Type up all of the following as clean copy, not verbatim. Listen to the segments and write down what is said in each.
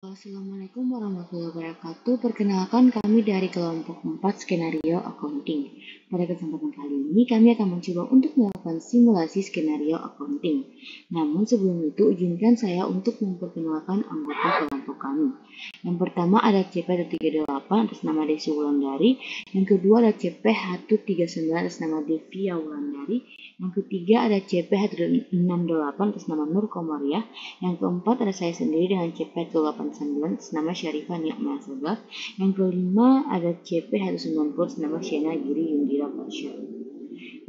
Assalamualaikum warahmatullahi wabarakatuh. Perkenalkan kami dari kelompok 4 skenario accounting. Pada kesempatan kali ini kami akan mencoba untuk melakukan simulasi skenario accounting. Namun sebelum itu izinkan saya untuk memperkenalkan anggota kelompok kami. Yang pertama ada CP138 atas nama Desi Wulandari. Yang kedua ada CP139 atas nama Devia Wulandari. Yang ketiga ada CP168 atas nama Nur Komariah. Yang keempat ada saya sendiri dengan CP189 atas nama Syarifah Ni'mah Sagar. Yang kelima ada CP190 atas nama Shena Giri Yundira Pasha.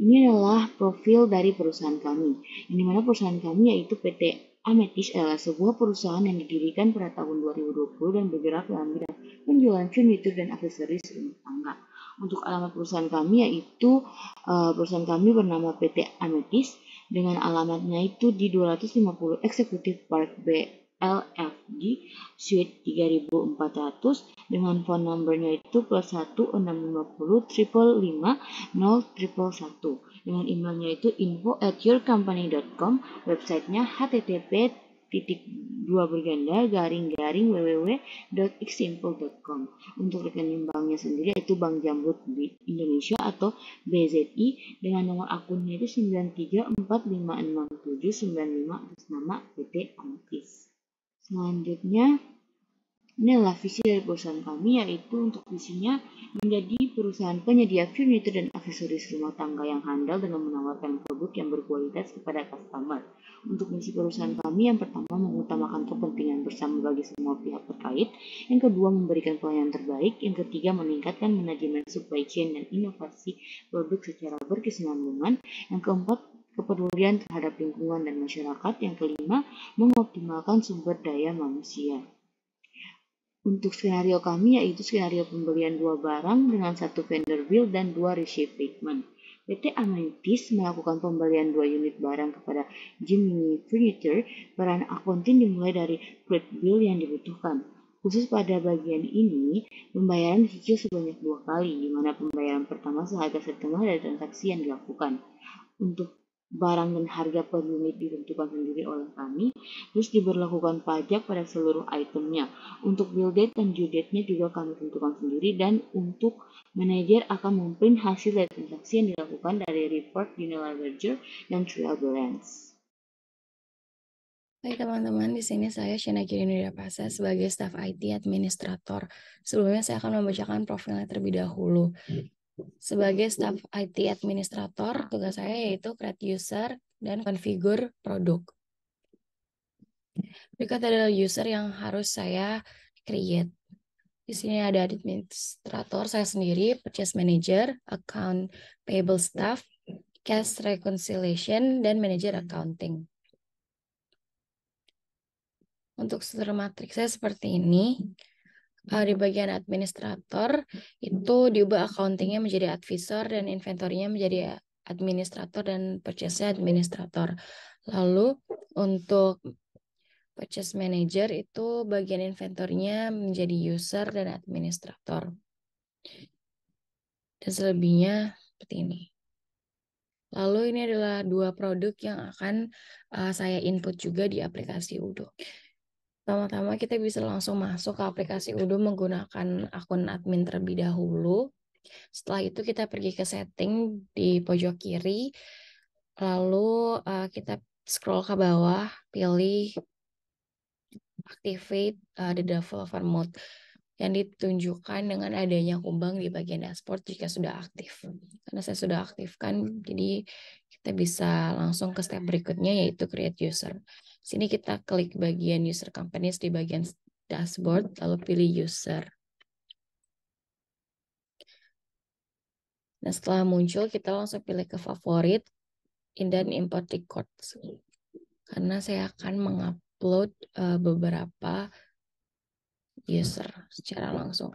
Ini adalah profil dari perusahaan kami, yang dimana perusahaan kami yaitu PT Ametis adalah sebuah perusahaan yang didirikan pada tahun 2020 dan bergerak dalam bidang penjualan furnitur dan aksesoris rumah tangga. Untuk alamat perusahaan kami yaitu perusahaan kami bernama PT Ametis dengan alamatnya itu di 250 Executive Park B LFG Suite 3400 dengan phone numbernya itu +1 650 555 0 111 dengan emailnya itu info@yourcompany.com, websitenya http://www.xsimple.com. Untuk rekening banknya sendiri itu Bank Jamrut Indonesia atau BZI dengan nomor akunnya itu 93456795 atas nama PT Ametis. Selanjutnya ini adalah visi dari perusahaan kami, yaitu untuk visinya menjadi perusahaan penyedia furnitur dan aksesoris rumah tangga yang handal dengan menawarkan produk yang berkualitas kepada customer. Untuk misi perusahaan kami, yang pertama mengutamakan kepentingan bersama bagi semua pihak terkait, yang kedua memberikan pelayanan terbaik, yang ketiga meningkatkan manajemen supply chain dan inovasi produk secara berkesinambungan, yang keempat kepedulian terhadap lingkungan dan masyarakat, yang kelima mengoptimalkan sumber daya manusia. Untuk skenario kami yaitu skenario pembelian 2 barang dengan 1 vendor bill dan 2 receipt payment. PT Amentis melakukan pembelian 2 unit barang kepada Gemini Furniture. Peran akuntan dimulai dari credit bill yang dibutuhkan. Khusus pada bagian ini, pembayaran dicicil sebanyak 2 kali, di mana pembayaran pertama seharga setengah dari transaksi yang dilakukan. Untuk barang dan harga per unit ditentukan sendiri oleh kami, terus diberlakukan pajak pada seluruh itemnya. Untuk bill date dan due date-nya juga kami tentukan sendiri, dan untuk manajer akan memprint hasil dari transaksi yang dilakukan dari report, journal ledger, dan trial balance. Hai teman-teman, di sini saya Shena Giri Pasa sebagai staf IT Administrator. Sebelumnya saya akan membacakan profilnya terlebih dahulu. Sebagai staf IT Administrator, tugas saya yaitu create user dan configure produk. Berikut adalah user yang harus saya create. Di sini ada administrator saya sendiri, purchase manager, account payable staff, cash reconciliation, dan manager accounting. Untuk struktur matriks saya seperti ini. Di bagian administrator itu diubah accountingnya menjadi advisor dan inventory-nya menjadi administrator dan purchase-nya administrator. Lalu untuk purchase manager itu bagian inventory-nya menjadi user dan administrator. Dan selebihnya seperti ini. Lalu ini adalah 2 produk yang akan saya input juga di aplikasi Udo. Pertama-tama kita bisa langsung masuk ke aplikasi Udo menggunakan akun admin terlebih dahulu. Setelah itu kita pergi ke setting di pojok kiri. Lalu kita scroll ke bawah, pilih activate the developer mode yang ditunjukkan dengan adanya kumbang di bagian dashboard jika sudah aktif. Karena saya sudah aktifkan, jadi kita bisa langsung ke step berikutnya yaitu create user. Sini kita klik bagian user companies di bagian dashboard, lalu pilih user. Nah, setelah muncul, kita langsung pilih ke favorit, dan import records. Karena saya akan mengupload beberapa user secara langsung.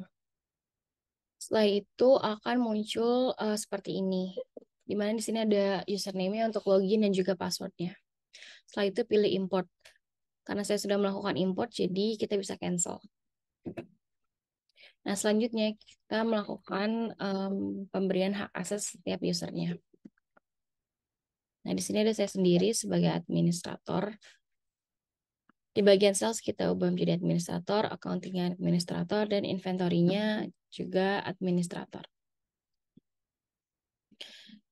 Setelah itu akan muncul seperti ini. Di mana di sini ada username-nya untuk login dan juga password-nya. Setelah itu pilih import. Karena saya sudah melakukan import, jadi kita bisa cancel. Nah, selanjutnya kita melakukan pemberian hak akses setiap usernya. Nah, di sini ada saya sendiri sebagai administrator. Di bagian sales kita ubah menjadi administrator, accounting administrator, dan inventorinya juga administrator.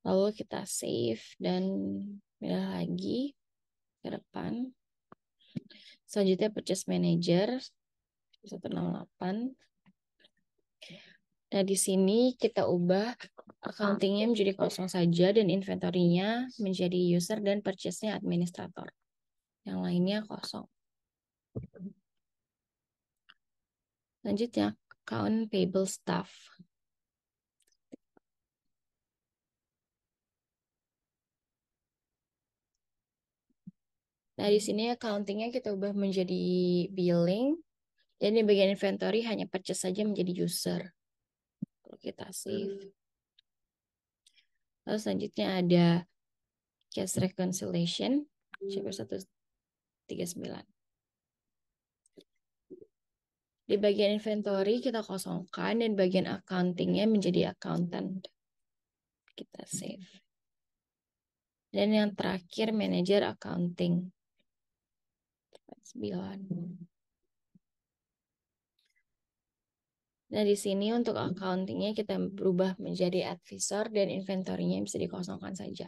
Lalu kita save dan pindah lagi ke depan. Selanjutnya purchase manager 168. Nah, di sini kita ubah accounting-nya menjadi kosong saja dan inventory-nya menjadi user dan purchase-nya administrator. Yang lainnya kosong. Selanjutnya, account payable staff. Nah, di sini accounting-nya kita ubah menjadi billing. Dan di bagian inventory hanya purchase saja menjadi user. Kalau kita save. Lalu selanjutnya ada cash reconciliation. Coba 139. Di bagian inventory kita kosongkan dan bagian accounting-nya menjadi accountant. Kita save. Dan yang terakhir manager accounting. 9. Nah, di sini untuk accounting-nya kita berubah menjadi advisor dan inventory-nya bisa dikosongkan saja.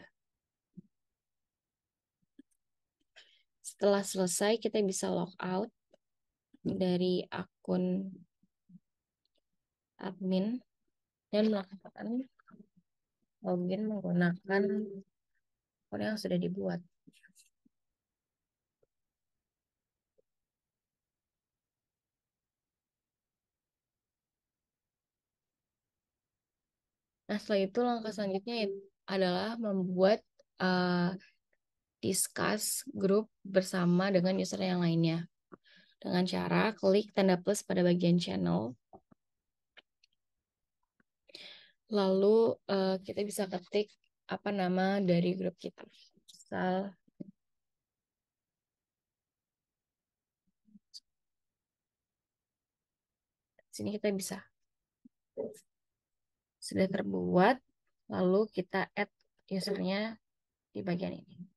Setelah selesai, kita bisa log out dari akun admin dan melakukan login menggunakan akun yang sudah dibuat. Nah, setelah itu langkah selanjutnya adalah membuat discuss grup bersama dengan user yang lainnya. Dengan cara klik tanda plus pada bagian channel. Lalu kita bisa ketik apa nama dari grup kita. Misal sini kita bisa. Sudah terbuat, lalu kita add usernya di bagian ini.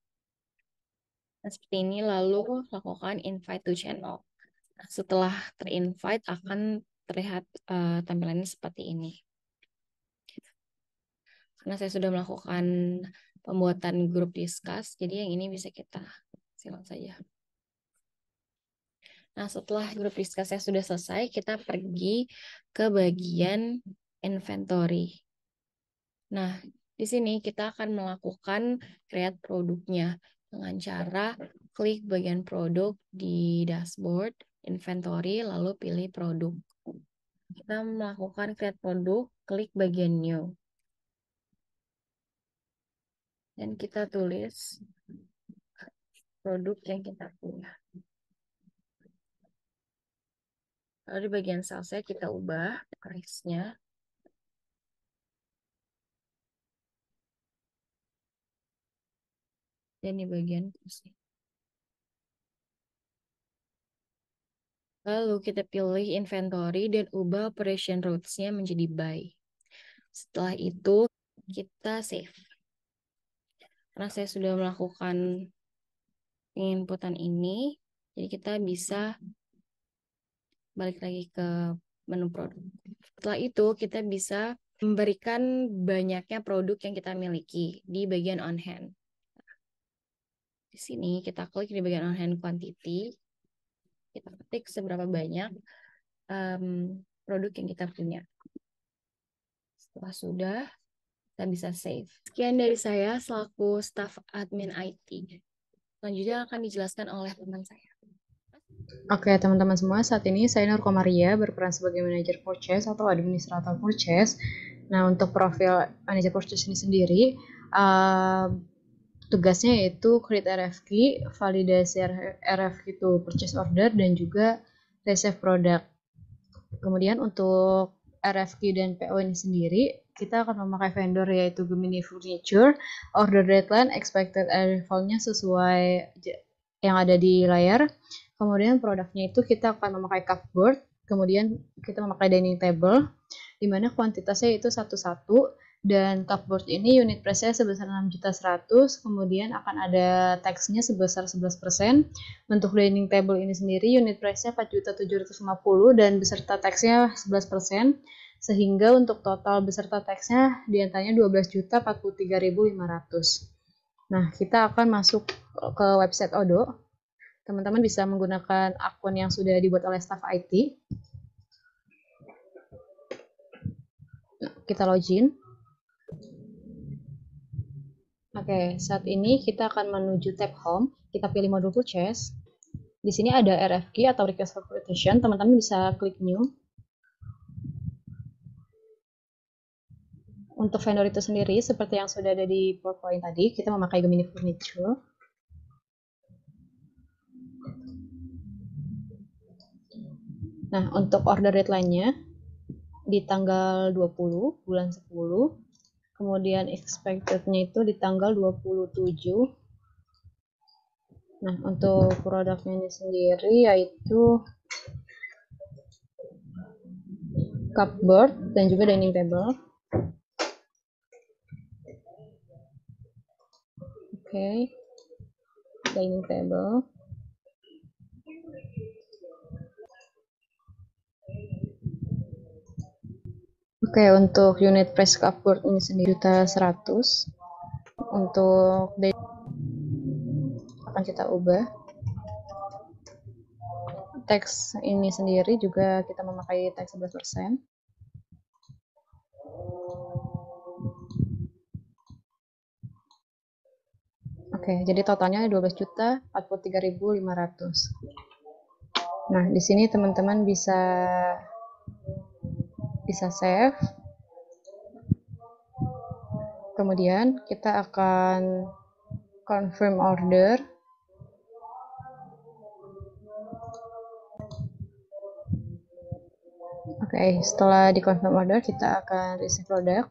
Nah, seperti ini, lalu lakukan invite to channel. Nah, setelah terinvite akan terlihat tampilannya seperti ini. Karena saya sudah melakukan pembuatan grup discuss, jadi yang ini bisa kita silang saja. Nah, setelah grup discuss sudah selesai, kita pergi ke bagian inventory. Nah, di sini kita akan melakukan create produknya dengan cara klik bagian produk di dashboard, inventory, lalu pilih produk. Kita melakukan create produk, klik bagian new. Dan kita tulis produk yang kita punya. Lalu di bagian salesnya kita ubah price-nya. Dan di bagian cost. Lalu kita pilih inventory dan ubah operation routes-nya menjadi buy. Setelah itu kita save. Karena saya sudah melakukan penginputan ini, jadi kita bisa balik lagi ke menu produk. Setelah itu kita bisa memberikan banyaknya produk yang kita miliki di bagian on hand. Di sini kita klik di bagian on hand quantity, kita ketik seberapa banyak produk yang kita punya. Setelah sudah, kita bisa save. Sekian dari saya selaku staf admin IT. Selanjutnya akan dijelaskan oleh teman saya. Oke, teman-teman semua, saat ini saya Nur Komaria berperan sebagai manajer purchase atau administrator purchase. Nah, untuk profil manajer purchase ini sendiri, tugasnya yaitu create RFQ, validasi RFQ itu purchase order, dan juga receive product. Kemudian untuk RFQ dan PO ini sendiri, kita akan memakai vendor yaitu Gemini Furniture. Order deadline expected arrival-nya sesuai yang ada di layar. Kemudian produknya itu kita akan memakai cupboard, kemudian kita memakai dining table, di mana kuantitasnya itu satu-satu, Dan cupboard ini unit price-nya sebesar 6.100.000, kemudian akan ada tax-nya sebesar 11%. Untuk dining table ini sendiri unit price-nya 4.750.000 dan beserta tax-nya 11%, sehingga untuk total beserta tax-nya diantaranya 12.043.500. Nah, kita akan masuk ke website Odoo. Teman-teman bisa menggunakan akun yang sudah dibuat oleh staff IT. Nah, kita login. Oke, saat ini kita akan menuju tab Home. Kita pilih modul purchase. Di sini ada RFQ atau request for quotation. Teman-teman bisa klik new. Untuk vendor itu sendiri, seperti yang sudah ada di PowerPoint tadi, kita memakai Gemini Furniture. Nah, untuk order deadline-nya di tanggal 20 bulan 10. Kemudian expected-nya itu di tanggal 27. Nah, untuk produknya ini sendiri yaitu cupboard dan juga dining table. Oke. Dining table. Oke, untuk unit price cupboard ini sendiri 1.100.000. Untuk akan kita ubah. Tax ini sendiri juga kita memakai tax 11%. Oke, jadi totalnya 12.043.500. Nah, di sini teman-teman bisa save. Kemudian kita akan confirm order. Oke, setelah di confirm order kita akan receive produk.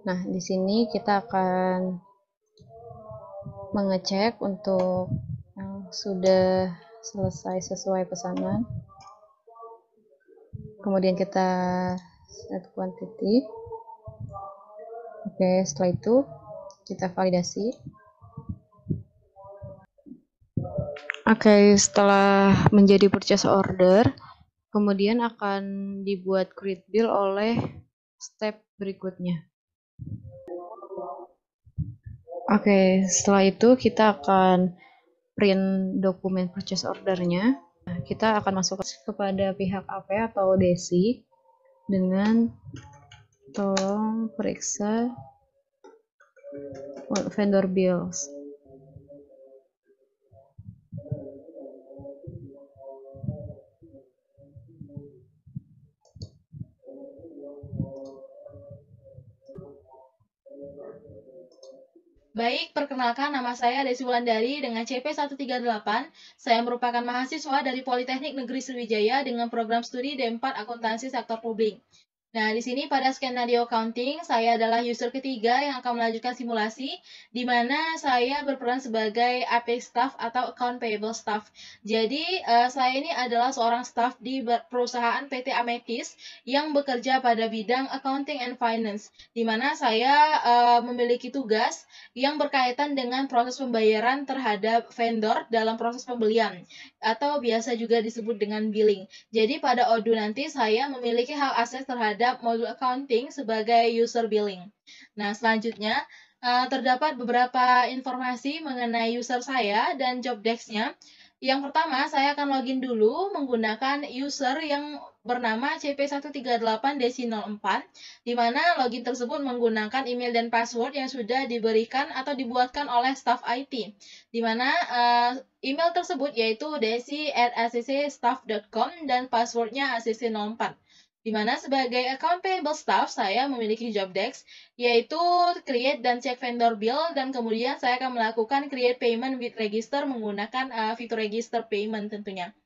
Nah, di sini kita akan mengecek untuk yang sudah selesai sesuai pesanan. Kemudian kita set quantity. Oke, setelah itu kita validasi. Oke, setelah menjadi purchase order, kemudian akan dibuat create bill oleh step berikutnya. Oke, setelah itu kita akan print dokumen purchase ordernya. Nah, kita akan masuk kepada pihak AP atau Desi dengan tolong periksa vendor bills. Baik, perkenalkan nama saya Desi Wulandari dengan CP138. Saya merupakan mahasiswa dari Politeknik Negeri Sriwijaya dengan program studi D4 Akuntansi Sektor Publik. Nah, di sini pada skenario accounting, saya adalah user ketiga yang akan melanjutkan simulasi, di mana saya berperan sebagai AP staff atau account payable staff. Jadi, saya ini adalah seorang staff di perusahaan PT Ametis yang bekerja pada bidang accounting and finance, di mana saya memiliki tugas yang berkaitan dengan proses pembayaran terhadap vendor dalam proses pembelian, atau biasa juga disebut dengan billing. Jadi, pada Odoo nanti saya memiliki hak akses terhadap modul accounting sebagai user billing. Nah, selanjutnya terdapat beberapa informasi mengenai user saya dan job desk-nya. Yang pertama, saya akan login dulu menggunakan user yang bernama CP138-04, di mana login tersebut menggunakan email dan password yang sudah diberikan atau dibuatkan oleh staff IT, di mana email tersebut yaitu desi@accstaff.com dan passwordnya acc04. Di mana sebagai account payable staff, saya memiliki job desk, yaitu create dan check vendor bill, dan kemudian saya akan melakukan create payment with register menggunakan fitur register payment tentunya.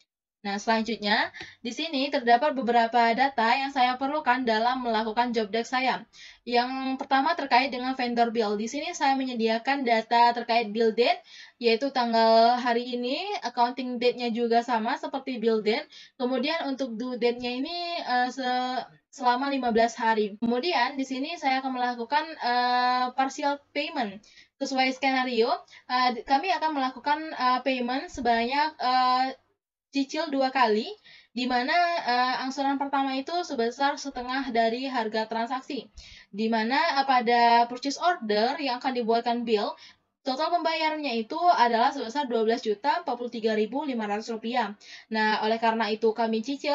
Nah, selanjutnya, di sini terdapat beberapa data yang saya perlukan dalam melakukan job desk saya. Yang pertama terkait dengan vendor bill. Di sini saya menyediakan data terkait bill date, yaitu tanggal hari ini, accounting date-nya juga sama seperti bill date. Kemudian untuk due date-nya ini selama 15 hari. Kemudian di sini saya akan melakukan partial payment. Sesuai skenario, kami akan melakukan payment sebanyak cicil 2 kali, di mana angsuran pertama itu sebesar setengah dari harga transaksi. Di mana pada purchase order yang akan dibuatkan bill, total pembayarannya itu adalah sebesar Rp12.043.500. Nah, oleh karena itu kami cicil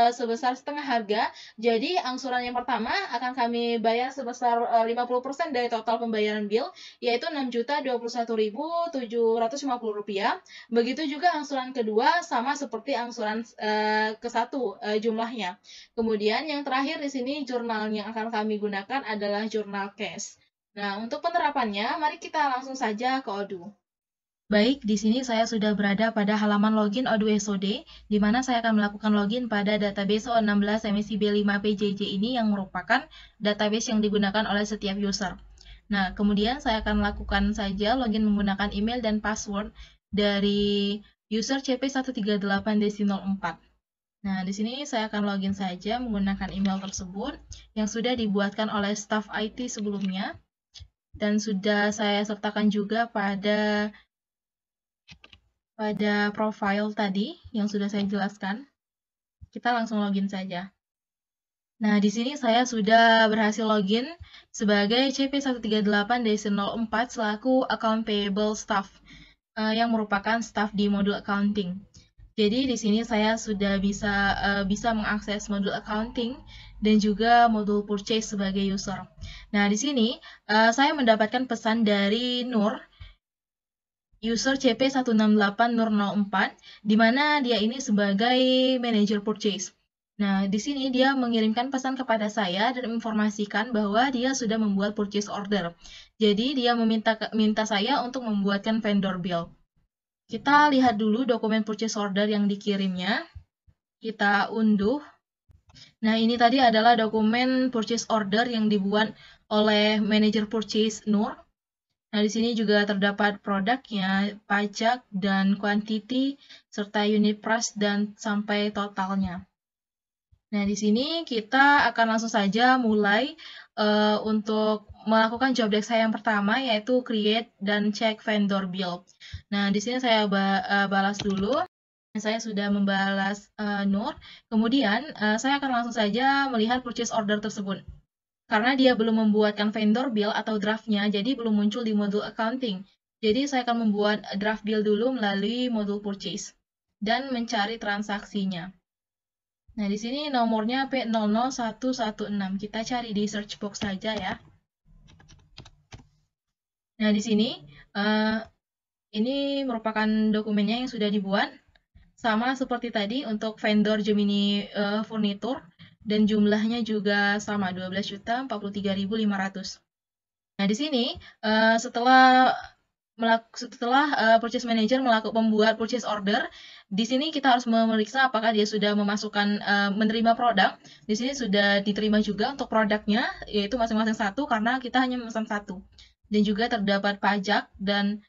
sebesar setengah harga. Jadi, angsuran yang pertama akan kami bayar sebesar 50% dari total pembayaran bill, yaitu Rp6.021.750. Begitu juga angsuran kedua sama seperti angsuran ke-1 jumlahnya. Kemudian yang terakhir di sini jurnal yang akan kami gunakan adalah jurnal cash. Nah, untuk penerapannya, mari kita langsung saja ke Odoo. Baik, di sini saya sudah berada pada halaman login Odoo SOD, di mana saya akan melakukan login pada database O16 MSIB 5 PJJ ini yang merupakan database yang digunakan oleh setiap user. Nah, kemudian saya akan lakukan saja login menggunakan email dan password dari user CP138-04. Nah, di sini saya akan login saja menggunakan email tersebut yang sudah dibuatkan oleh staff IT sebelumnya. Dan sudah saya sertakan juga pada profile tadi yang sudah saya jelaskan. Kita langsung login saja. Nah, di sini saya sudah berhasil login sebagai CP138-04 selaku Account Payable Staff yang merupakan staff di modul accounting. Jadi di sini saya sudah bisa mengakses modul accounting dan juga modul purchase sebagai user. Nah, di sini saya mendapatkan pesan dari Nur, user CP168Nur04, di mana dia ini sebagai manager purchase. Nah, di sini dia mengirimkan pesan kepada saya dan menginformasikan bahwa dia sudah membuat purchase order. Jadi dia meminta saya untuk membuatkan vendor bill. Kita lihat dulu dokumen purchase order yang dikirimnya. Kita unduh. Nah, ini tadi adalah dokumen purchase order yang dibuat oleh manager purchase Nur. Nah, di sini juga terdapat produknya, pajak, dan quantity, serta unit price, dan sampai totalnya. Nah, di sini kita akan langsung saja mulai untuk melakukan job desk saya yang pertama, yaitu create dan check vendor bill. Nah, di sini saya balas dulu. Saya sudah membalas Nur. Kemudian, saya akan langsung saja melihat purchase order tersebut. Karena dia belum membuatkan vendor bill atau draftnya, jadi belum muncul di modul accounting. Jadi, saya akan membuat draft bill dulu melalui modul purchase dan mencari transaksinya. Nah, di sini nomornya P00116. Kita cari di search box saja ya. Nah, di sini ini merupakan dokumennya yang sudah dibuat. Sama seperti tadi untuk vendor Gemini Furniture dan jumlahnya juga sama 12.043.500. Nah, di sini setelah purchase manager membuat purchase order, di sini kita harus memeriksa apakah dia sudah memasukkan menerima produk. Di sini sudah diterima juga untuk produknya, yaitu masing-masing satu karena kita hanya memesan satu. Dan juga terdapat pajak dan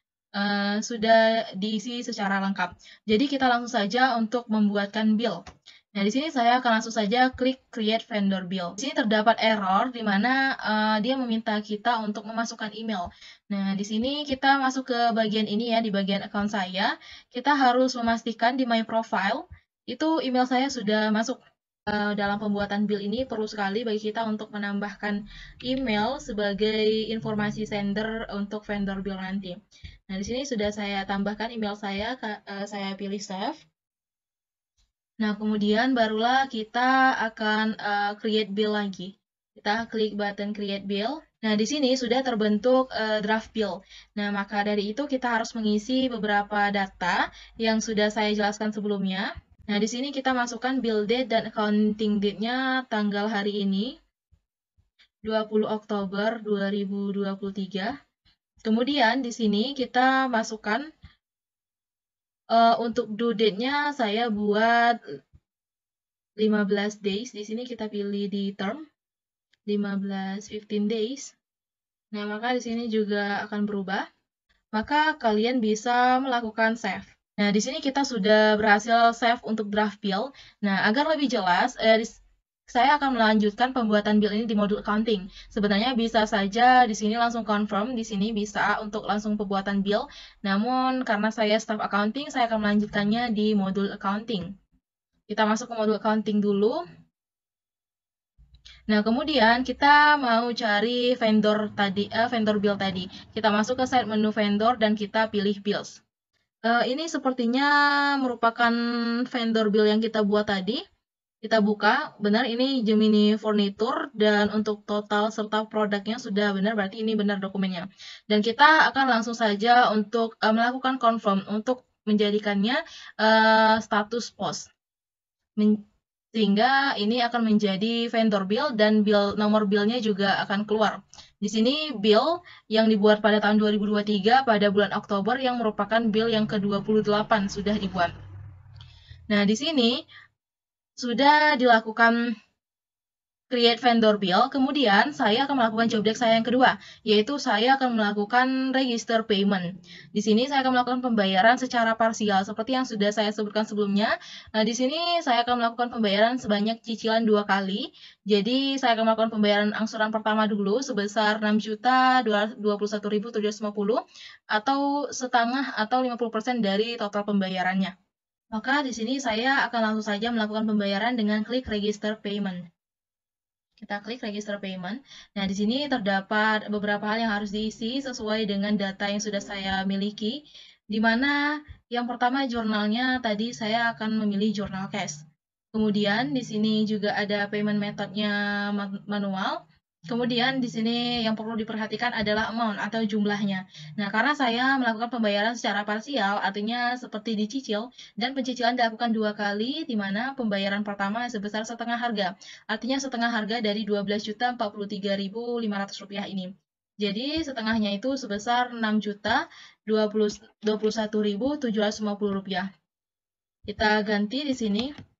sudah diisi secara lengkap. Jadi kita langsung saja untuk membuatkan bill. Nah, di sini saya akan langsung saja klik create vendor bill. Di sini terdapat error di mana dia meminta kita untuk memasukkan email. Nah, di sini kita masuk ke bagian ini ya, di bagian account saya. Kita harus memastikan di my profile itu email saya sudah masuk. Dalam pembuatan bill ini perlu sekali bagi kita untuk menambahkan email sebagai informasi sender untuk vendor bill nanti. Nah, di sini sudah saya tambahkan email saya pilih save. Nah, kemudian barulah kita akan create bill lagi. Kita klik button create bill. Nah, di sini sudah terbentuk draft bill. Nah, maka dari itu kita harus mengisi beberapa data yang sudah saya jelaskan sebelumnya. Nah, di sini kita masukkan bill date dan accounting date-nya tanggal hari ini, 20 Oktober 2023. Kemudian di sini kita masukkan untuk due date-nya saya buat 15 days. Di sini kita pilih di term 15 days. Nah, maka di sini juga akan berubah. Maka kalian bisa melakukan save. Nah, di sini kita sudah berhasil save untuk draft bill. Nah, agar lebih jelas, saya akan melanjutkan pembuatan bill ini di modul accounting. Sebenarnya bisa saja di sini langsung confirm, di sini bisa untuk langsung pembuatan bill. Namun karena saya staff accounting, saya akan melanjutkannya di modul accounting. Kita masuk ke modul accounting dulu. Nah, kemudian kita mau cari vendor bill tadi. Kita masuk ke side menu vendor dan kita pilih bills. Ini sepertinya merupakan vendor bill yang kita buat tadi. Kita buka, benar ini Gemini Furniture, dan untuk total serta produknya sudah benar, berarti ini benar dokumennya. Dan kita akan langsung saja untuk melakukan confirm untuk menjadikannya status post. Sehingga ini akan menjadi vendor bill dan nomor billnya juga akan keluar. Di sini bill yang dibuat pada tahun 2023 pada bulan Oktober yang merupakan bill yang ke-28 sudah dibuat. Nah, di sini sudah dilakukan create vendor bill, kemudian saya akan melakukan job desk saya yang kedua, yaitu saya akan melakukan register payment. Di sini saya akan melakukan pembayaran secara parsial, seperti yang sudah saya sebutkan sebelumnya. Nah, di sini saya akan melakukan pembayaran sebanyak cicilan 2 kali. Jadi, saya akan melakukan pembayaran angsuran pertama dulu sebesar 6.021.750 atau setengah atau 50% dari total pembayarannya. Maka di sini saya akan langsung saja melakukan pembayaran dengan klik register payment. Kita klik register payment. Nah, di sini terdapat beberapa hal yang harus diisi sesuai dengan data yang sudah saya miliki, di mana yang pertama jurnalnya tadi saya akan memilih jurnal cash. Kemudian di sini juga ada payment methodnya manual. Kemudian di sini yang perlu diperhatikan adalah amount atau jumlahnya. Nah, karena saya melakukan pembayaran secara parsial, artinya seperti dicicil, dan pencicilan dilakukan 2 kali, di mana pembayaran pertama sebesar setengah harga. Artinya setengah harga dari Rp12.043.500 ini. Jadi setengahnya itu sebesar Rp6.021.750. Kita ganti di sini.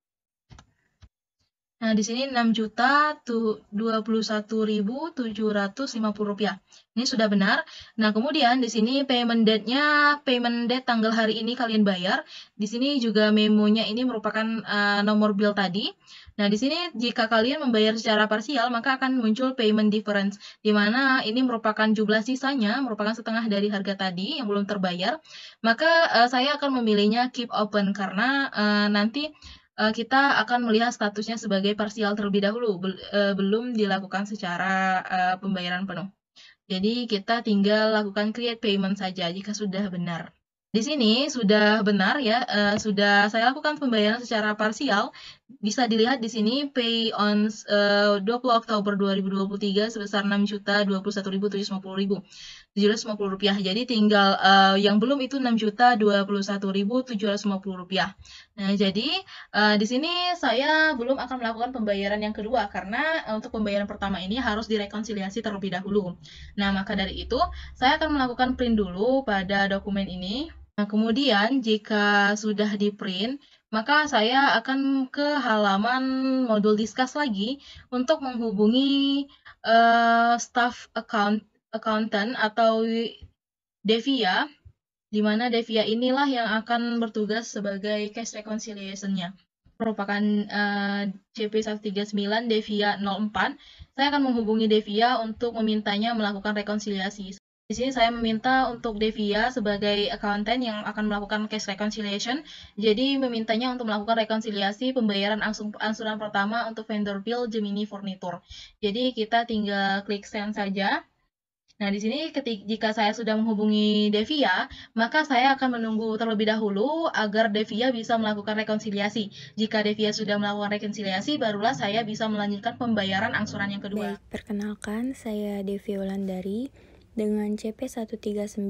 Nah, di sini Rp6.021.750. Ini sudah benar. Nah, kemudian di sini payment date-nya, payment date tanggal hari ini kalian bayar. Di sini juga memonya ini merupakan nomor bill tadi. Nah, di sini jika kalian membayar secara parsial, maka akan muncul payment difference, di mana ini merupakan jumlah sisanya, merupakan setengah dari harga tadi yang belum terbayar. Maka saya akan memilihnya keep open, karena nanti kita akan melihat statusnya sebagai parsial terlebih dahulu, belum dilakukan secara pembayaran penuh. Jadi kita tinggal lakukan create payment saja jika sudah benar. Di sini sudah benar ya, sudah saya lakukan pembayaran secara parsial. Bisa dilihat di sini pay on 20 Oktober 2023 sebesar Rp6.021.750. Jadi tinggal yang belum itu Rp6.021.750. Nah, jadi di sini saya belum akan melakukan pembayaran yang kedua karena untuk pembayaran pertama ini harus direkonsiliasi terlebih dahulu. Nah, maka dari itu saya akan melakukan print dulu pada dokumen ini. Nah, kemudian jika sudah di print, maka saya akan ke halaman modul discuss lagi untuk menghubungi staff accountant atau Devia, di mana Devia inilah yang akan bertugas sebagai cash reconciliation-nya. Merupakan CP139 Devia 04. Saya akan menghubungi Devia untuk memintanya melakukan rekonsiliasi. Di sini saya meminta untuk Devia sebagai accountant yang akan melakukan cash reconciliation. Jadi memintanya untuk melakukan rekonsiliasi pembayaran angsuran pertama untuk vendor bill Gemini Furniture. Jadi kita tinggal klik send saja. Nah, di sini jika saya sudah menghubungi Devia, maka saya akan menunggu terlebih dahulu agar Devia bisa melakukan rekonsiliasi. Jika Devia sudah melakukan rekonsiliasi, barulah saya bisa melanjutkan pembayaran angsuran yang kedua. Baik, perkenalkan saya Devia Wulandari dengan CP139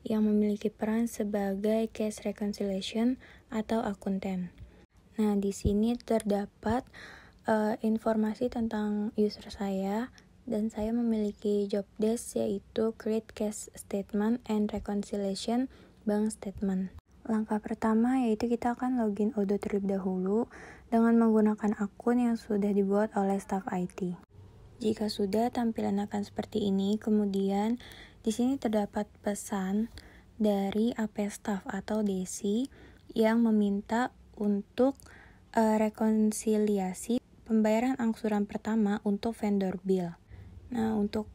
yang memiliki peran sebagai cash reconciliation atau akuntan. Nah, di sini terdapat informasi tentang user saya, dan saya memiliki job desk yaitu create cash statement and reconciliation bank statement. Langkah pertama yaitu kita akan login Odoo terlebih dahulu dengan menggunakan akun yang sudah dibuat oleh staff IT. Jika sudah, tampilan akan seperti ini. Kemudian di sini terdapat pesan dari AP staff atau Desi yang meminta untuk rekonsiliasi pembayaran angsuran pertama untuk vendor bill. Nah, untuk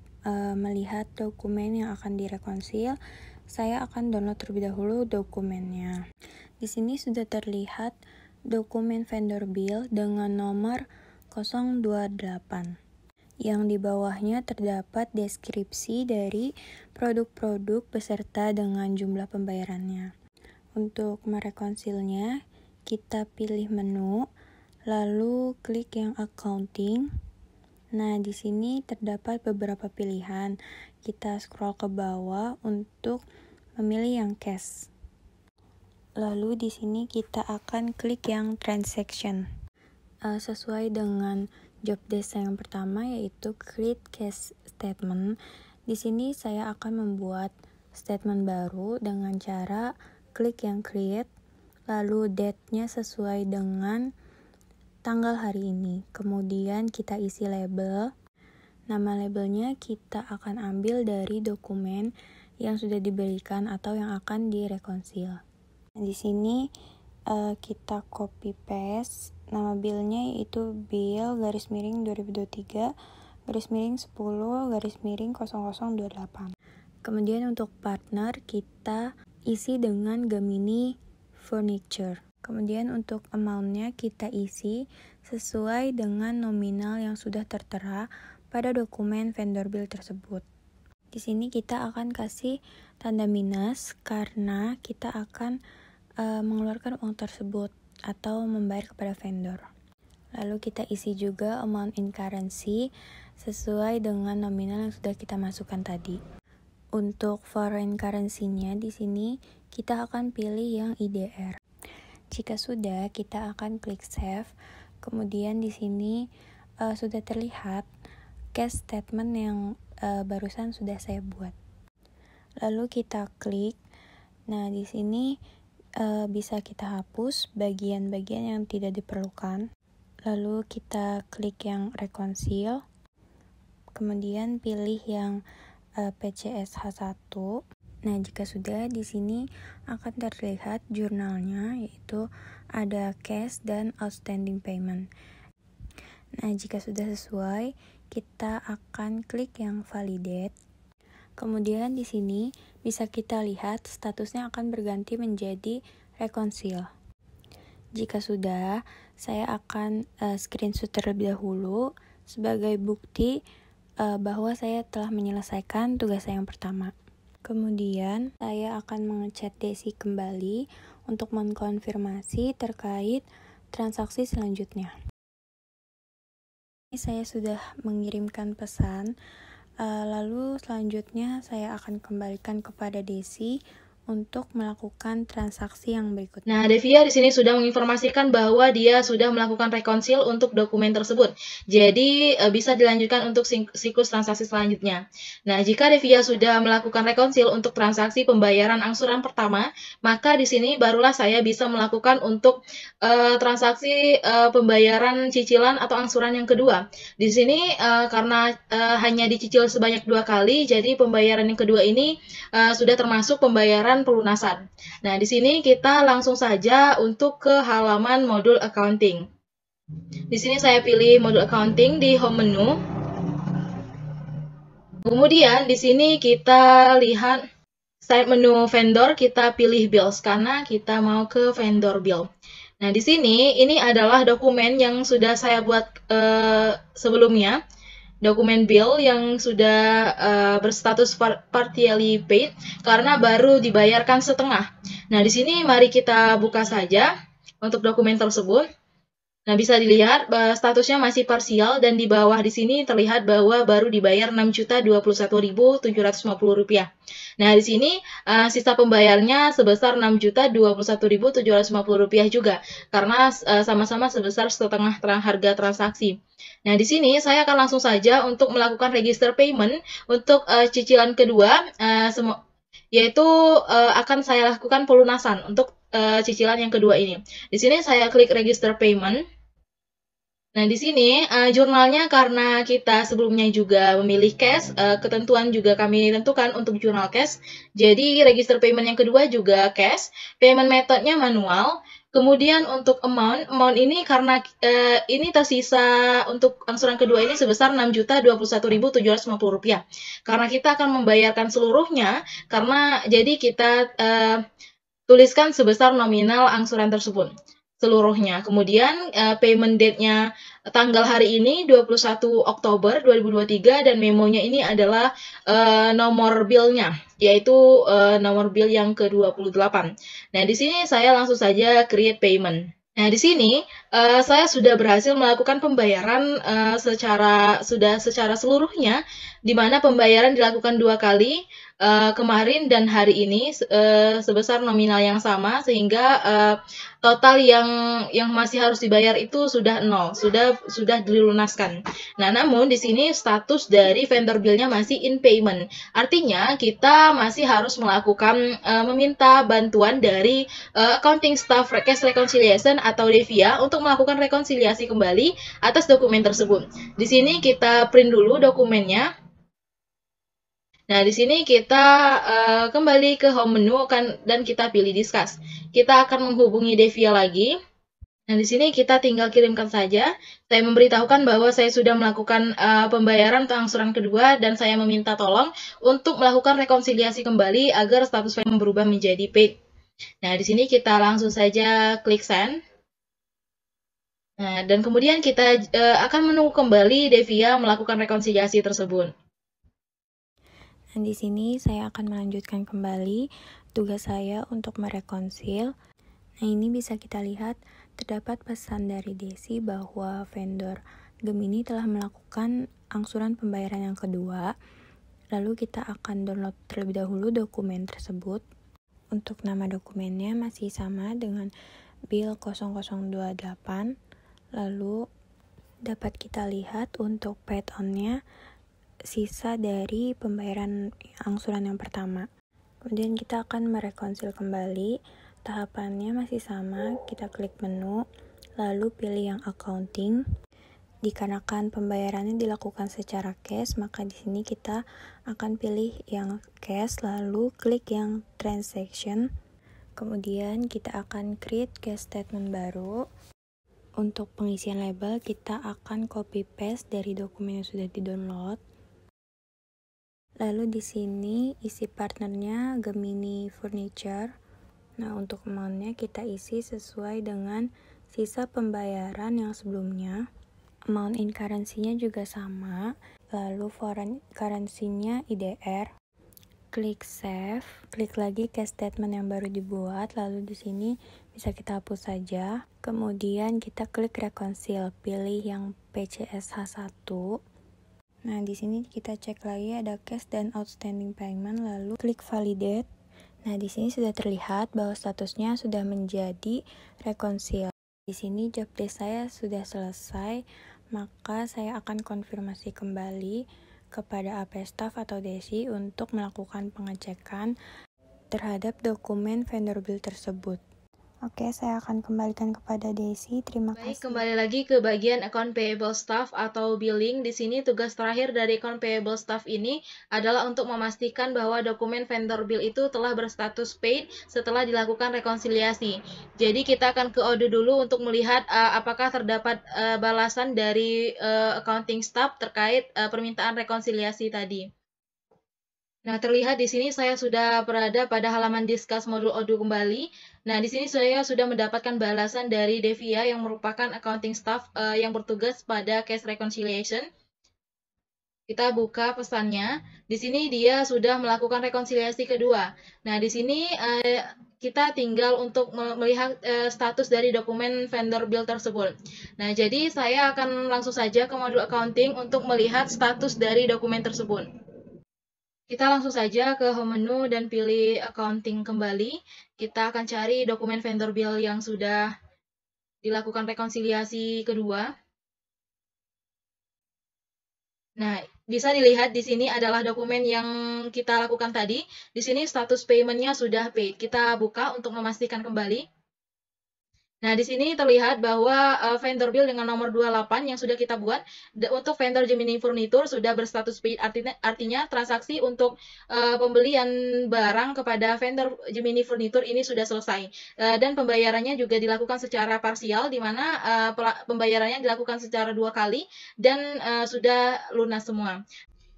melihat dokumen yang akan direkonsil, saya akan download terlebih dahulu dokumennya. Di sini sudah terlihat dokumen vendor bill dengan nomor 028. Yang di bawahnya terdapat deskripsi dari produk-produk beserta dengan jumlah pembayarannya. Untuk merekonsilnya, kita pilih menu, lalu klik yang accounting. Nah, di sini terdapat beberapa pilihan. Kita scroll ke bawah untuk memilih yang cash. Lalu di sini kita akan klik yang transaction. Sesuai dengan job desk yang pertama, yaitu create cash statement. Di sini saya akan membuat statement baru dengan cara klik yang create, lalu date-nya sesuai dengan tanggal hari ini. Kemudian kita isi label. Nama labelnya kita akan ambil dari dokumen yang sudah diberikan atau yang akan direkonsil. Di sini kita copy paste nama billnya, yaitu bill _2023 _10 _0028. Kemudian untuk partner kita isi dengan Gemini Furniture. Kemudian untuk amount-nya kita isi sesuai dengan nominal yang sudah tertera pada dokumen vendor bill tersebut. Di sini kita akan kasih tanda minus karena kita akan mengeluarkan uang tersebut atau membayar kepada vendor. Lalu kita isi juga amount in currency sesuai dengan nominal yang sudah kita masukkan tadi. Untuk foreign currency-nya di sini kita akan pilih yang IDR. Jika sudah, kita akan klik save. Kemudian di sini sudah terlihat cash statement yang barusan sudah saya buat. Lalu kita klik. Nah, di sini bisa kita hapus bagian-bagian yang tidak diperlukan. Lalu kita klik yang reconcile. Kemudian pilih yang PCSH1. Nah, jika sudah, di sini akan terlihat jurnalnya, yaitu ada cash dan outstanding payment. Nah, jika sudah sesuai, kita akan klik yang validate. Kemudian di sini bisa kita lihat statusnya akan berganti menjadi reconcile. Jika sudah, saya akan screenshot terlebih dahulu sebagai bukti bahwa saya telah menyelesaikan tugas saya yang pertama. Kemudian saya akan mengechat Desi kembali untuk mengkonfirmasi terkait transaksi selanjutnya. Ini saya sudah mengirimkan pesan, lalu selanjutnya saya akan kembalikan kepada Desi untuk melakukan transaksi yang berikutnya. Nah, Devia di sini sudah menginformasikan bahwa dia sudah melakukan rekonsil untuk dokumen tersebut. Jadi, bisa dilanjutkan untuk siklus transaksi selanjutnya. Nah, jika Devia sudah melakukan rekonsil untuk transaksi pembayaran angsuran pertama, maka di sini barulah saya bisa melakukan untuk transaksi pembayaran cicilan atau angsuran yang kedua. Di sini karena hanya dicicil sebanyak 2 kali, jadi pembayaran yang kedua ini sudah termasuk pembayaran pelunasan. Nah, di sini kita langsung saja untuk ke halaman modul accounting. Di sini saya pilih modul accounting di home menu. Kemudian di sini kita lihat side menu vendor, kita pilih bills karena kita mau ke vendor bill. Nah, di sini ini adalah dokumen yang sudah saya buat sebelumnya. Dokumen bill yang sudah berstatus partially paid karena baru dibayarkan setengah. Nah, di sini mari kita buka saja untuk dokumen tersebut. Nah, bisa dilihat statusnya masih parsial dan di bawah di sini terlihat bahwa baru dibayar Rp6.021.750. Nah, di sini sisa pembayarnya sebesar Rp6.021.750 juga karena sama-sama sebesar setengah harga transaksi. Nah, di sini saya akan langsung saja untuk melakukan register payment untuk cicilan kedua, yaitu akan saya lakukan pelunasan untuk cicilan yang kedua ini. Di sini saya klik register payment. Nah, di sini jurnalnya karena kita sebelumnya juga memilih cash, ketentuan juga kami tentukan untuk jurnal cash. Jadi register payment yang kedua juga cash, payment methodnya manual, Kemudian untuk amount ini karena ini tersisa untuk angsuran kedua ini sebesar Rp6.021.750. Karena kita akan membayarkan seluruhnya, karena jadi kita tuliskan sebesar nominal angsuran tersebut seluruhnya. Kemudian payment date-nya tanggal hari ini 21 Oktober 2023 dan memonya ini adalah nomor bill-nya, yaitu nomor bill yang ke-28. Nah, di sini saya langsung saja create payment. Nah, di sini saya sudah berhasil melakukan pembayaran secara seluruhnya, di mana pembayaran dilakukan 2 kali, kemarin dan hari ini sebesar nominal yang sama, sehingga total yang masih harus dibayar itu sudah 0, sudah dilunaskan. Nah, namun di sini status dari vendor bill-nya masih in payment. Artinya kita masih harus melakukan meminta bantuan dari accounting staff cash reconciliation atau Devia untuk melakukan rekonsiliasi kembali atas dokumen tersebut. Di sini kita print dulu dokumennya. Nah, di sini kita kembali ke home menu dan kita pilih discuss. Kita akan menghubungi Devia lagi. Nah, di sini kita tinggal kirimkan saja. Saya memberitahukan bahwa saya sudah melakukan pembayaran untuk angsuran kedua dan saya meminta tolong untuk melakukan rekonsiliasi kembali agar status payment berubah menjadi paid. Nah, di sini kita langsung saja klik send. Nah, dan kemudian kita akan menunggu kembali Devia melakukan rekonsiliasi tersebut. Nah, di sini saya akan melanjutkan kembali tugas saya untuk merekonsil. Nah, ini bisa kita lihat terdapat pesan dari Desi bahwa vendor Gemini telah melakukan angsuran pembayaran yang kedua. Lalu kita akan download terlebih dahulu dokumen tersebut. Untuk nama dokumennya masih sama dengan bill 0028. Lalu dapat kita lihat untuk paid on-nya sisa dari pembayaran angsuran yang pertama. Kemudian kita akan merekonsil kembali. Tahapannya masih sama, kita klik menu, lalu pilih yang accounting. Dikarenakan pembayarannya dilakukan secara cash, maka di sini kita akan pilih yang cash, lalu klik yang transaction. Kemudian kita akan create cash statement baru. Untuk pengisian label, kita akan copy paste dari dokumen yang sudah di-download. Lalu di sini isi partnernya Gemini Furniture. Nah, untuk amount-nya kita isi sesuai dengan sisa pembayaran yang sebelumnya. Amount in currency-nya juga sama. Lalu foreign currency-nya IDR. Klik save, klik lagi cash statement yang baru dibuat, lalu di sini bisa kita hapus saja. Kemudian kita klik reconcile, pilih yang PCSH1. Nah, di sini kita cek lagi ada cash dan outstanding payment, lalu klik validate. Nah, di sini sudah terlihat bahwa statusnya sudah menjadi reconcile. Di sini job desk saya sudah selesai, maka saya akan konfirmasi kembali kepada AP staff atau Desi untuk melakukan pengecekan terhadap dokumen vendor bill tersebut. Oke, saya akan kembalikan kepada Desi. Terima Baik, kasih. kembali lagi ke bagian account payable staff atau billing. Di sini tugas terakhir dari account payable staff ini adalah untuk memastikan bahwa dokumen vendor bill itu telah berstatus paid setelah dilakukan rekonsiliasi. Jadi kita akan ke audit dulu untuk melihat apakah terdapat balasan dari accounting staff terkait permintaan rekonsiliasi tadi. Nah, terlihat di sini saya sudah berada pada halaman discuss modul audio kembali. Nah, di sini saya sudah mendapatkan balasan dari Devia yang merupakan accounting staff yang bertugas pada case reconciliation. Kita buka pesannya. Di sini dia sudah melakukan rekonsiliasi kedua. Nah, di sini kita tinggal untuk melihat status dari dokumen vendor bill tersebut. Nah, jadi saya akan langsung saja ke modul accounting untuk melihat status dari dokumen tersebut. Kita langsung saja ke home menu dan pilih accounting kembali. Kita akan cari dokumen vendor bill yang sudah dilakukan rekonsiliasi kedua. Nah, bisa dilihat di sini adalah dokumen yang kita lakukan tadi. Di sini status payment-nya sudah paid. Kita buka untuk memastikan kembali. Nah, di sini terlihat bahwa vendor bill dengan nomor 28 yang sudah kita buat untuk vendor Gemini Furniture sudah berstatus paid, artinya transaksi untuk pembelian barang kepada vendor Gemini Furniture ini sudah selesai. Dan pembayarannya juga dilakukan secara parsial, di mana pembayarannya dilakukan secara 2 kali dan sudah lunas semua.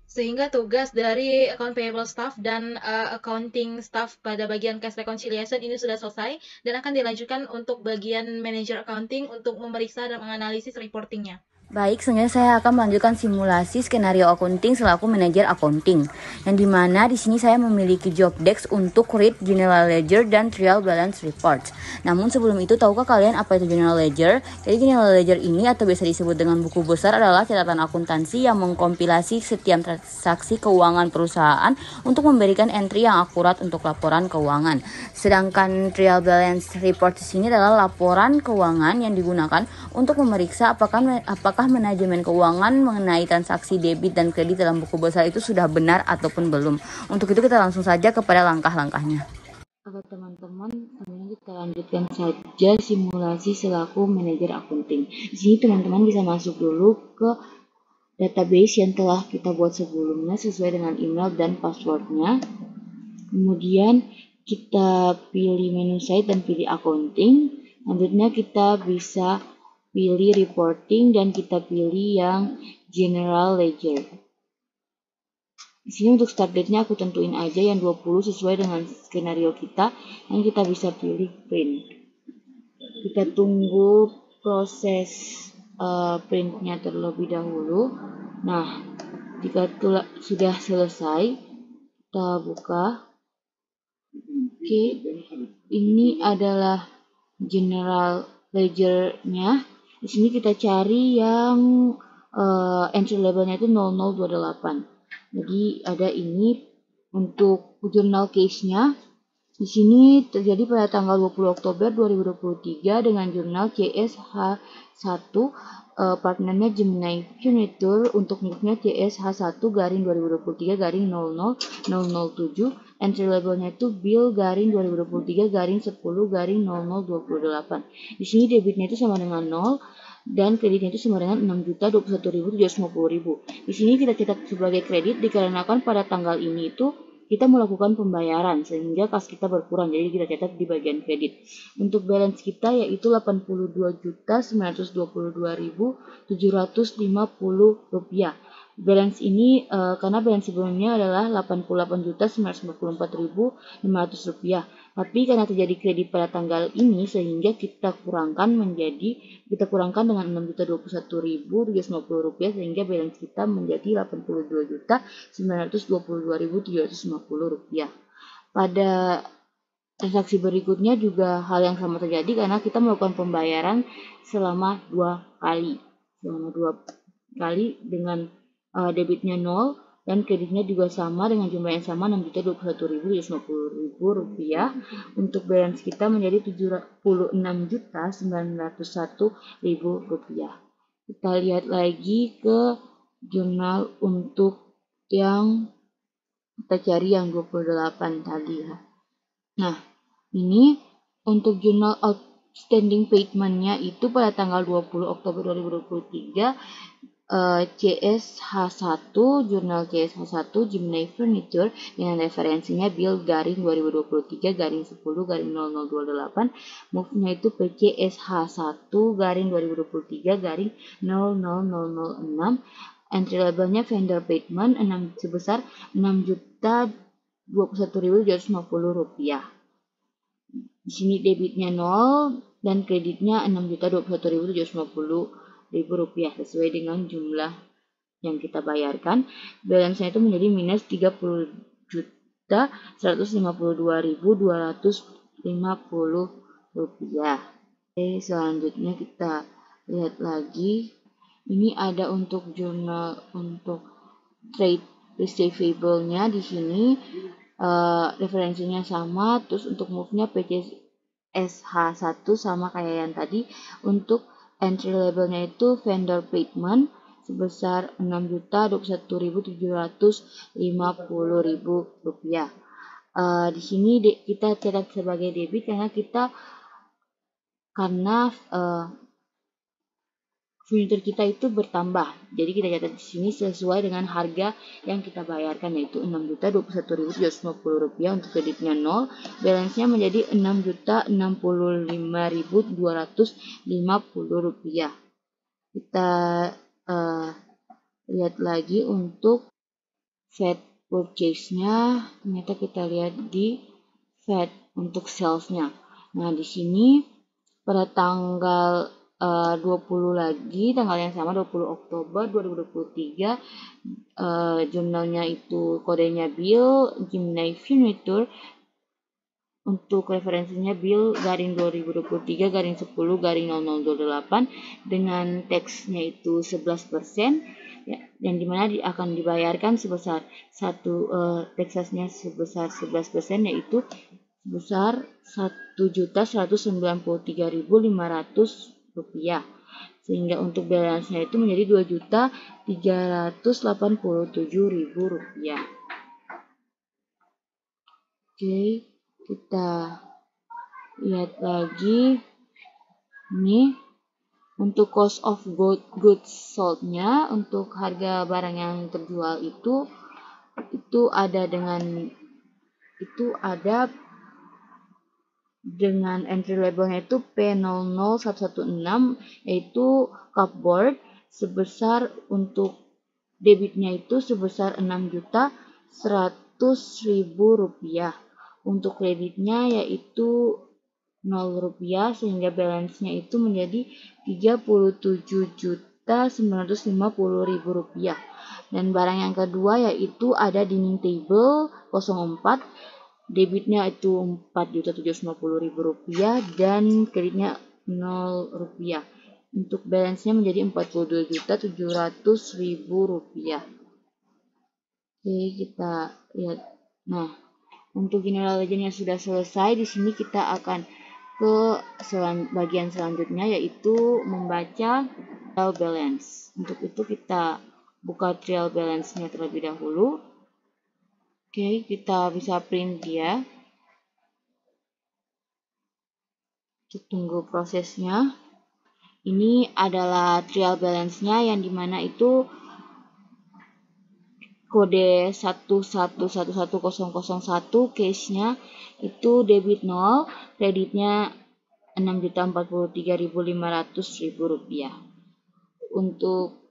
Sehingga tugas dari account payable staff dan accounting staff pada bagian cash reconciliation ini sudah selesai dan akan dilanjutkan untuk bagian manager accounting untuk memeriksa dan menganalisis reportingnya. Baik, selanjutnya saya akan melanjutkan simulasi skenario accounting selaku manajer accounting. Yang dimana di sini saya memiliki job desk untuk read general ledger dan trial balance report. Namun sebelum itu, tahukah kalian apa itu general ledger? Jadi general ledger ini atau biasa disebut dengan buku besar adalah catatan akuntansi yang mengkompilasi setiap transaksi keuangan perusahaan untuk memberikan entry yang akurat untuk laporan keuangan. Sedangkan trial balance report di sini adalah laporan keuangan yang digunakan untuk memeriksa apakah manajemen keuangan mengenai transaksi debit dan kredit dalam buku besar itu sudah benar ataupun belum. Untuk itu kita langsung saja kepada langkah-langkahnya. Oke teman-teman, sekarang kita lanjutkan saja simulasi selaku manajer accounting. Di sini teman-teman bisa masuk dulu ke database yang telah kita buat sebelumnya sesuai dengan email dan passwordnya. Kemudian kita pilih menu site dan pilih accounting. Selanjutnya kita bisa pilih reporting dan kita pilih yang general ledger. Di sini untuk start date-nya aku tentuin aja yang 20 sesuai dengan skenario kita, dan kita bisa pilih print. Kita tunggu proses printnya terlebih dahulu. Nah, jika sudah selesai, kita buka. Oke, ini adalah general ledger-nya. Di sini kita cari yang entry level-nya itu 0028. Jadi ada ini untuk jurnal case-nya. Di sini terjadi pada tanggal 20 Oktober 2023 dengan jurnal CSH1, partnernya Gemini Furniture, untuk nicknya CSH1-2023-00-007, entry labelnya itu bill garing 2023-10-0028. Di sini debitnya itu sama dengan 0 dan kreditnya itu sama dengan 6.021.750.000. Di sini kita catat sebagai kredit dikarenakan pada tanggal ini itu kita melakukan pembayaran sehingga kas kita berkurang, jadi kita catat di bagian kredit. Untuk balance kita yaitu Rp82.922.750. Balance ini karena balance sebelumnya adalah Rp88.944.500. Tapi karena terjadi kredit pada tanggal ini sehingga kita kurangkan dengan Rp6.021.750 sehingga balance kita menjadi Rp82.922.750. Pada transaksi berikutnya juga hal yang sama terjadi karena kita melakukan pembayaran selama 2 kali dengan debitnya 0 dan kreditnya juga sama dengan jumlah yang sama Rp6.021.750. Untuk balance kita menjadi Rp76.901.000. Kita lihat lagi ke jurnal untuk yang kita cari yang 28 tadi ya. Nah, ini untuk jurnal outstanding payment-nya itu pada tanggal 20 Oktober 2023 CSH1, jurnal CSH1 Gemini Furniture dengan referensinya bill garing 2023-10-0028, move-nya itu PCSH1 garing 2023-00006, entry labelnya vendor payment sebesar Rp6.021.750. Di sini debitnya 0 dan kreditnya Rp6.021.750 sesuai dengan jumlah yang kita bayarkan. Balance-nya itu menjadi minus Rp30.152.250. Oke, selanjutnya kita lihat lagi. Ini ada untuk jurnal untuk trade receivable-nya. Di sini referensinya sama, terus untuk move-nya PCSH1 sama kayak yang tadi. Untuk entry labelnya itu vendor payment sebesar Rp6.021.750.000. Di sini kita catat sebagai debit karena kita karena furnitur kita itu bertambah. Jadi kita catat di sini sesuai dengan harga yang kita bayarkan, yaitu Rp6.021.750 untuk kreditnya 0, balance-nya menjadi Rp6.065.250. Kita lihat lagi untuk VAT purchase-nya, ternyata kita lihat di VAT untuk sales-nya. Nah, di sini pada tanggal 20 lagi, tanggal yang sama 20 Oktober 2023, jurnalnya itu kodenya Bill Gemini Furniture. Untuk referensinya Bill garing 2023 garing 10 garing 0028 dengan teksnya itu 11%, ya, dan dimana akan dibayarkan sebesar teksasnya sebesar 11%, yaitu sebesar Rp1.193.500, sehingga untuk balance-nya itu menjadi Rp2.387.000. Oke, kita lihat lagi ini untuk cost of goods sold-nya, untuk harga barang yang terjual itu ada dengan entry labelnya itu P00116, yaitu cupboard, sebesar untuk debitnya itu sebesar Rp6.100.000. Untuk kreditnya yaitu Rp0, sehingga balance-nya itu menjadi Rp37.950.000. Dan barang yang kedua yaitu ada dining table 04, debitnya itu Rp4.750.000 dan kreditnya Rp0. Untuk balance-nya menjadi Rp42.700.000. Oke, kita lihat. Nah, untuk general legend yang sudah selesai, di sini kita akan ke bagian selanjutnya, yaitu membaca trial balance. Untuk itu kita buka trial balance-nya terlebih dahulu. Oke, kita bisa print dia. Kita tunggu prosesnya. Ini adalah trial balance-nya yang dimana itu kode 1111001, case-nya itu debit 0, kreditnya Rp6.043.500. Untuk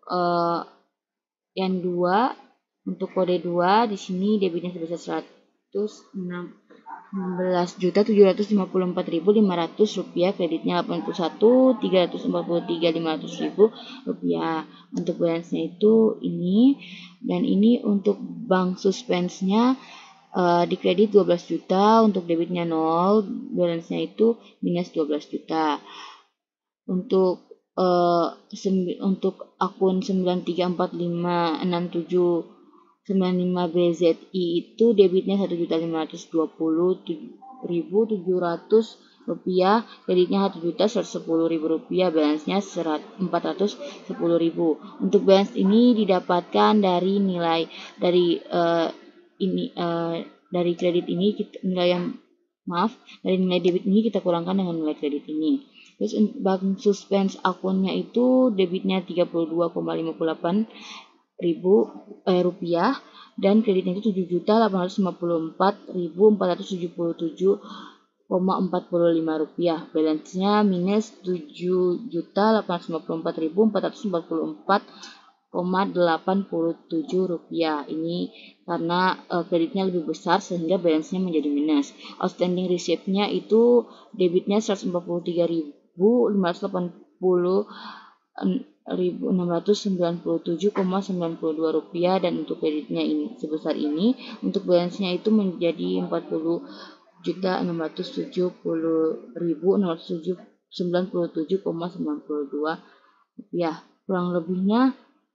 yang 2, untuk kode 2 di sini debitnya sebesar Rp16.754.500, kreditnya Rp81.343.500. Untuk balance-nya itu ini, dan ini untuk bank suspense-nya di kredit 12 juta, untuk debitnya 0, balance-nya itu minus 12 juta. Untuk akun 93456795BZI itu debitnya Rp1.520.700, kreditnya Rp1.110.000, balance-nya Rp410.000. Untuk balance ini didapatkan dari nilai dari dari kredit ini, dari nilai debit ini kita kurangkan dengan nilai kredit ini. Terus bank suspense akunnya itu debitnya Rp32.58.000 dan kreditnya itu Rp7.854.477.45. Balance-nya minus Rp7.854.444,87. Ini karena kreditnya lebih besar sehingga balance-nya menjadi minus. Outstanding receipt-nya itu debitnya Rp150.697,92 dan untuk kreditnya ini sebesar ini. Untuk balance-nya itu menjadi Rp40.697.697,92. Kurang lebihnya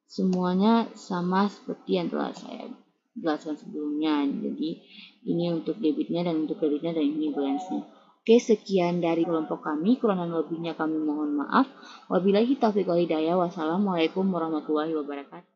semuanya sama seperti yang telah saya jelaskan sebelumnya. Jadi ini untuk debitnya dan untuk kreditnya, dan ini balance-nya. Oke, sekian dari kelompok kami. Kurang dan lebihnya kami mohon maaf. Wabillahi taufiq wal hidayah. Wassalamualaikum warahmatullahi wabarakatuh.